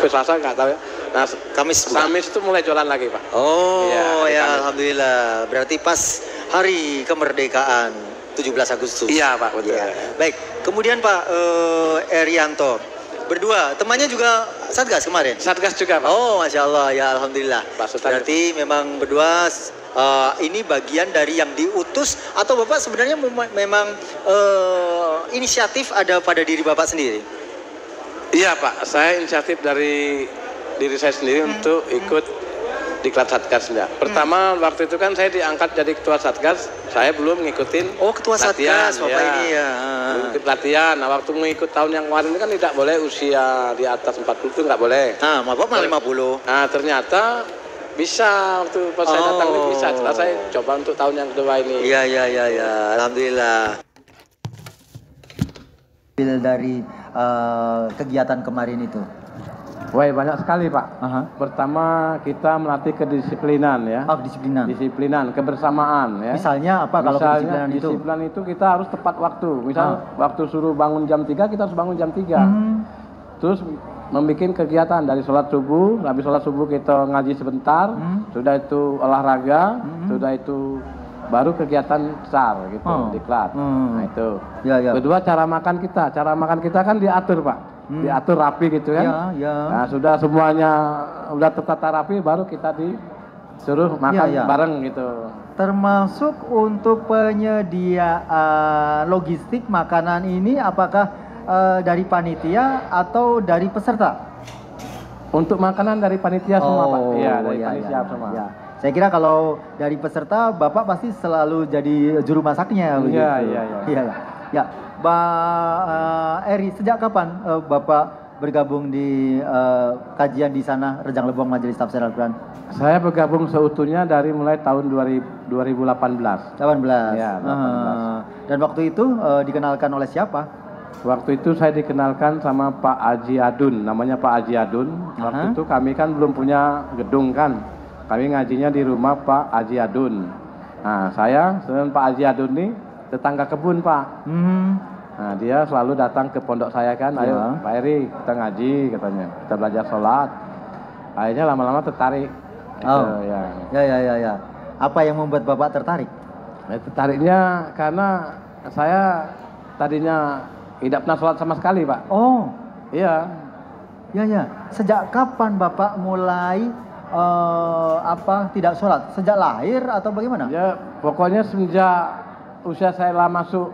Selasa nggak tahu ya. Nah, Kamis itu mulai jualan lagi, Pak. Oh ya, Kamis. alhamdulillah. Berarti pas hari kemerdekaan 17 Agustus. Iya, Pak, betul. Ya. Baik, kemudian Pak Erianto berdua, temannya juga Satgas kemarin? Satgas juga, Pak. Oh, Masya Allah, ya alhamdulillah. Pak Sultan. Berarti memang berdua ini bagian dari yang diutus atau Bapak sebenarnya memang inisiatif ada pada diri Bapak sendiri? Iya, Pak. Saya inisiatif dari diri saya sendiri untuk ikut diklat Satgas. Pertama waktu itu kan saya diangkat jadi ketua Satgas, saya belum ngikutin. Oh, ketua latihan, Satgas, Bapak ini ya. Belum ikut latihan. Nah, waktu mengikut tahun yang kemarin kan tidak boleh usia di atas 40 itu nggak boleh. Nah, Bapak malah 50. Nah, ternyata bisa waktu pas saya datang ini bisa. Setelah saya coba untuk tahun yang kedua ini. Iya, alhamdulillah. Dari kegiatan kemarin itu. Wah, banyak sekali, Pak. Pertama kita melatih kedisiplinan ya. Disiplinan, kebersamaan ya. Misalnya apa kalau kedisiplinan itu? Disiplinan itu kita harus tepat waktu. Misal waktu suruh bangun jam 3, kita harus bangun jam 3. Terus membuat kegiatan dari sholat subuh, habis sholat subuh kita ngaji sebentar, sudah itu olahraga, sudah itu baru kegiatan besar gitu, diklat. Nah itu. Kedua cara makan kita kan diatur, Pak. Diatur rapi gitu kan. Nah sudah semuanya udah tertata rapi, baru kita disuruh makan bareng gitu. Termasuk untuk penyediaan logistik makanan ini apakah dari panitia atau dari peserta? Untuk makanan dari panitia semua, Pak. Iya, dari panitia semua. Saya kira kalau dari peserta Bapak pasti selalu jadi juru masaknya begitu. Iya. Mbak Eri, sejak kapan Bapak bergabung di kajian di sana Rejang Lebong Majelis Tafsir Al-Quran? Saya bergabung seutuhnya dari mulai tahun 2018. 18. Ya, 18. Dan waktu itu dikenalkan oleh siapa? Waktu itu saya dikenalkan sama Pak Haji Adun, namanya Pak Haji Adun. Waktu itu kami kan belum punya gedung kan. Kami ngajinya di rumah Pak Haji Adun. Nah, saya dengan Pak Haji Adun ini tetangga kebun, Pak. Nah, dia selalu datang ke pondok saya kan, ayo Pak Eri kita ngaji katanya, kita belajar sholat. Akhirnya lama-lama tertarik. Ya. Apa yang membuat Bapak tertarik? Tertariknya karena saya tadinya tidak pernah sholat sama sekali, Pak. Oh, iya. Ya. Sejak kapan Bapak mulai tidak sholat? Sejak lahir atau bagaimana? Ya, pokoknya semenjak usia saya lah masuk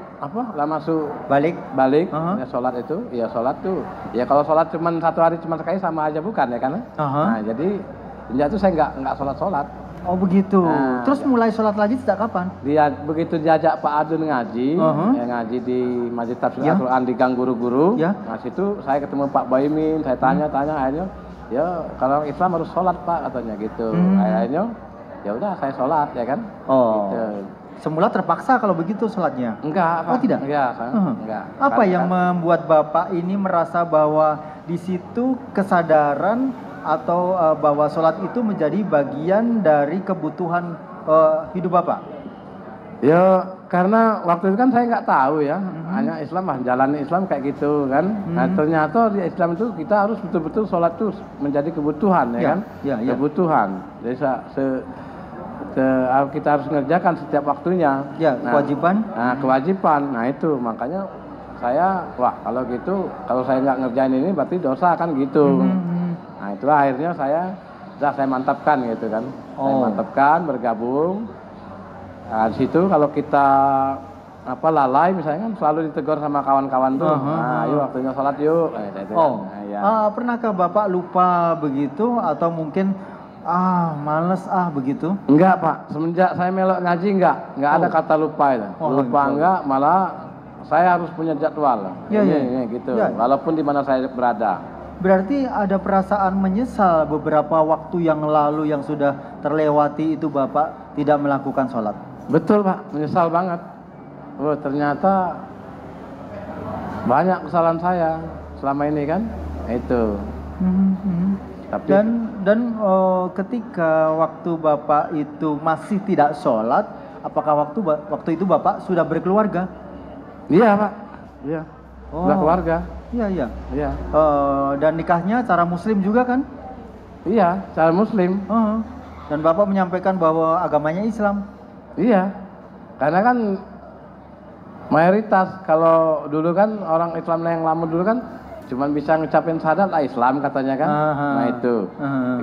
balik ya, sholat itu, ya sholat tuh. Ya kalau sholat cuma satu hari cuma sekali sama aja bukan ya kan? Nah, jadi sejak itu saya nggak sholat. Oh begitu. Nah, terus mulai sholat lagi sejak kapan? Dia begitu diajak Pak Adun ngaji, ngaji di Majelis Tafsir Al-Quran di gang guru-guru. Nah situ saya ketemu Pak Boymin, saya tanya akhirnya, ya kalau Islam harus sholat Pak katanya gitu. Akhirnya ya udah saya sholat ya kan. Gitu. Semula terpaksa kalau begitu sholatnya? Enggak, Pak. Oh tidak? Enggak. Apa yang membuat Bapak ini merasa bahwa di situ kesadaran atau bahwa sholat itu menjadi bagian dari kebutuhan hidup Bapak? Ya karena waktu itu kan saya nggak tahu ya, hanya Islam jalan Islam kayak gitu kan. Nah, ternyata di Islam itu kita harus betul-betul sholat itu menjadi kebutuhan ya kan, kebutuhan. Jadi kita harus mengerjakan setiap waktunya. Ya, kewajiban. Kewajiban. Nah itu makanya saya kalau gitu kalau saya nggak ngerjain ini berarti dosa kan gitu. Nah itulah akhirnya saya mantapkan gitu kan. Saya mantapkan bergabung. Nah di situ kalau kita lalai misalnya kan selalu ditegur sama kawan-kawan tuh. Nah yuk waktunya sholat yuk. Pernahkah Bapak lupa begitu atau mungkin males begitu? Enggak, Pak. Semenjak saya melok ngaji enggak ada kata lupa itu. Lupa enggak, malah saya harus punya jadwal. Gitu. Walaupun di mana saya berada. Berarti ada perasaan menyesal beberapa waktu yang lalu yang sudah terlewati itu Bapak tidak melakukan sholat? Betul, Pak. Menyesal banget. Ternyata banyak kesalahan saya selama ini kan. Itu. Tapi dan ketika waktu Bapak itu masih tidak sholat, apakah waktu itu Bapak sudah berkeluarga? Iya, Pak. Iya. Sudah keluarga. Iya, iya. Iya. Dan nikahnya cara muslim juga kan? Iya, cara muslim. Dan Bapak menyampaikan bahwa agamanya Islam. Iya. Karena kan mayoritas kalau dulu kan orang Islam yang lama dulu kan cuman bisa ngucapin syahadat lah Islam katanya kan. Nah itu.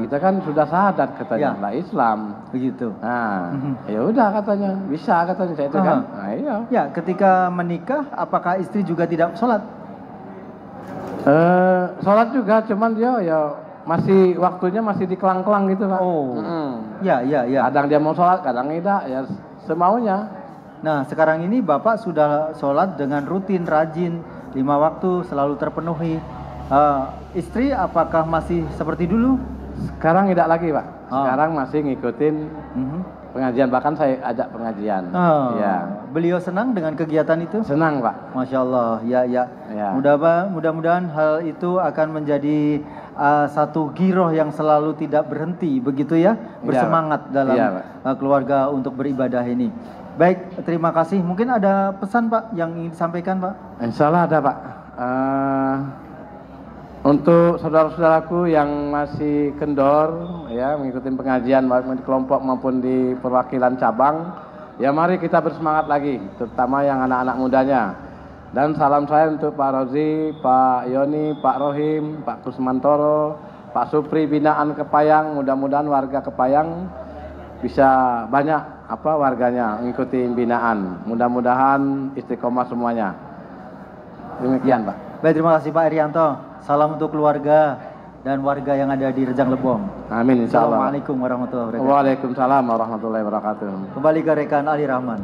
Kita kan sudah syahadat katanya lah Islam. Begitu. Nah, ya udah katanya, bisa katanya saya itu kan. Nah, iya. Ya, ketika menikah apakah istri juga tidak sholat? Sholat juga, cuman dia ya masih waktunya masih dikelang-kelang gitu Pak. Ya, ya, ya. Kadang dia mau sholat, kadang tidak, ya semaunya. Nah, sekarang ini Bapak sudah sholat dengan rutin, rajin, 5 waktu selalu terpenuhi. Istri apakah masih seperti dulu? Sekarang tidak lagi Pak. Sekarang masih ngikutin pengajian, bahkan saya ajak pengajian. Ya. Beliau senang dengan kegiatan itu? Senang Pak. Masya Allah, ya, ya. Mudah-mudahan hal itu akan menjadi satu giroh yang selalu tidak berhenti, begitu ya, bersemangat dalam keluarga untuk beribadah ini. Baik, terima kasih. Mungkin ada pesan Pak yang ingin disampaikan Pak? Insya Allah ada Pak. Untuk saudara-saudaraku yang masih kendor ya mengikuti pengajian baik di kelompok maupun di perwakilan cabang, ya mari kita bersemangat lagi, terutama yang anak-anak mudanya. Dan salam saya untuk Pak Rozi, Pak Yoni, Pak Rohim, Pak Kusmantoro, Pak Supri binaan Kepayang. Mudah-mudahan warga Kepayang bisa banyak warganya mengikuti binaan. Mudah-mudahan istiqomah semuanya. Demikian Pak. Baik, terima kasih Pak Irianto. Salam untuk keluarga dan warga yang ada di Rejang Lebong. Amin insyaallah. Assalamualaikum warahmatullahi wabarakatuh. Waalaikumsalam warahmatullahi wabarakatuh. Kembali ke rekan Ali Rahman.